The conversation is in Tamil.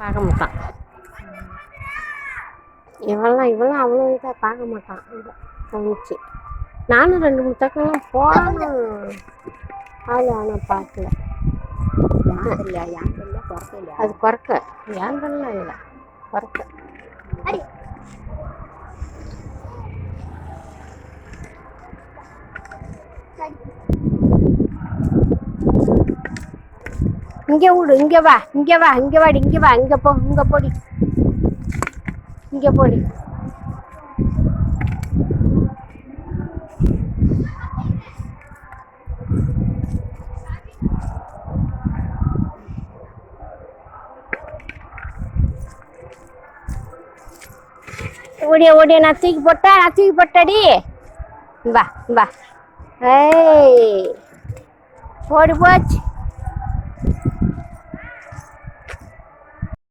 பார்க்க மாட்டான். இவெல்லாம் அவ்வளோ இதாக பார்க்க மாட்டான். கவனிச்சு நானும் 2-3 தக்கெல்லாம் போனோம். ஆனால் பார்க்கல. அது குறைக்க ஏங்கல்லாம் இல்லை, குறைக்க. இங்கே விடு, இங்கே வா, இங்கே வா, இங்கே வாடி, இங்கே வா, இங்கே போ, இங்கே போடி, இங்கே போடி. ஓடிய ஓடிய நான் தூக்கி போட்டாடி. வா வா, ஏய் ஓடி போச்சு.